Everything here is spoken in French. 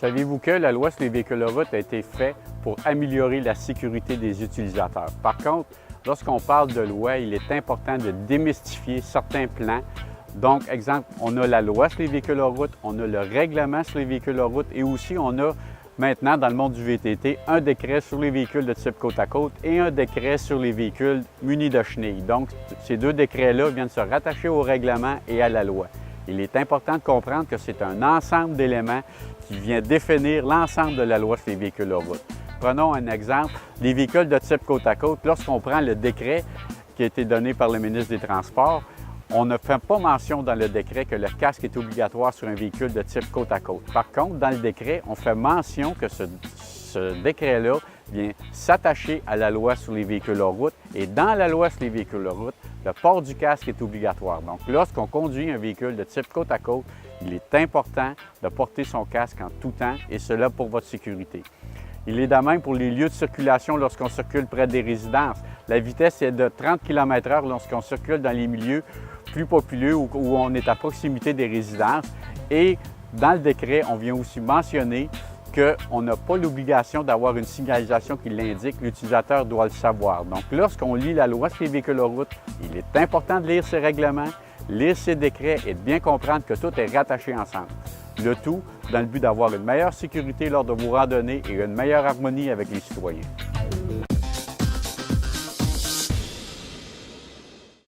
Savez-vous que la loi sur les véhicules de route a été faite pour améliorer la sécurité des utilisateurs? Par contre, lorsqu'on parle de loi, il est important de démystifier certains plans. Donc, exemple, on a la loi sur les véhicules de route, on a le règlement sur les véhicules de route et aussi on a maintenant, dans le monde du VTT, un décret sur les véhicules de type côte-à-côte et un décret sur les véhicules munis de chenilles. Donc, ces deux décrets-là viennent se rattacher au règlement et à la loi. Il est important de comprendre que c'est un ensemble d'éléments qui vient définir l'ensemble de la loi sur les véhicules de route. Prenons un exemple, les véhicules de type côte-à-côte, lorsqu'on prend le décret qui a été donné par le ministre des Transports, on ne fait pas mention dans le décret que le casque est obligatoire sur un véhicule de type côte-à-côte. Par contre, dans le décret, on fait mention que ce décret-là vient s'attacher à la loi sur les véhicules de route et dans la loi sur les véhicules de route, le port du casque est obligatoire. Donc, lorsqu'on conduit un véhicule de type côte-à-côte, il est important de porter son casque en tout temps et cela pour votre sécurité. Il est de même pour les lieux de circulation lorsqu'on circule près des résidences. La vitesse est de 30 km/h lorsqu'on circule dans les milieux plus populeux où on est à proximité des résidences. Et dans le décret, on vient aussi mentionner qu'on n'a pas l'obligation d'avoir une signalisation qui l'indique, l'utilisateur doit le savoir. Donc, lorsqu'on lit la loi sur les véhicules de route, il est important de lire ces règlements, lire ces décrets et de bien comprendre que tout est rattaché ensemble. Le tout dans le but d'avoir une meilleure sécurité lors de vos randonnées et une meilleure harmonie avec les citoyens.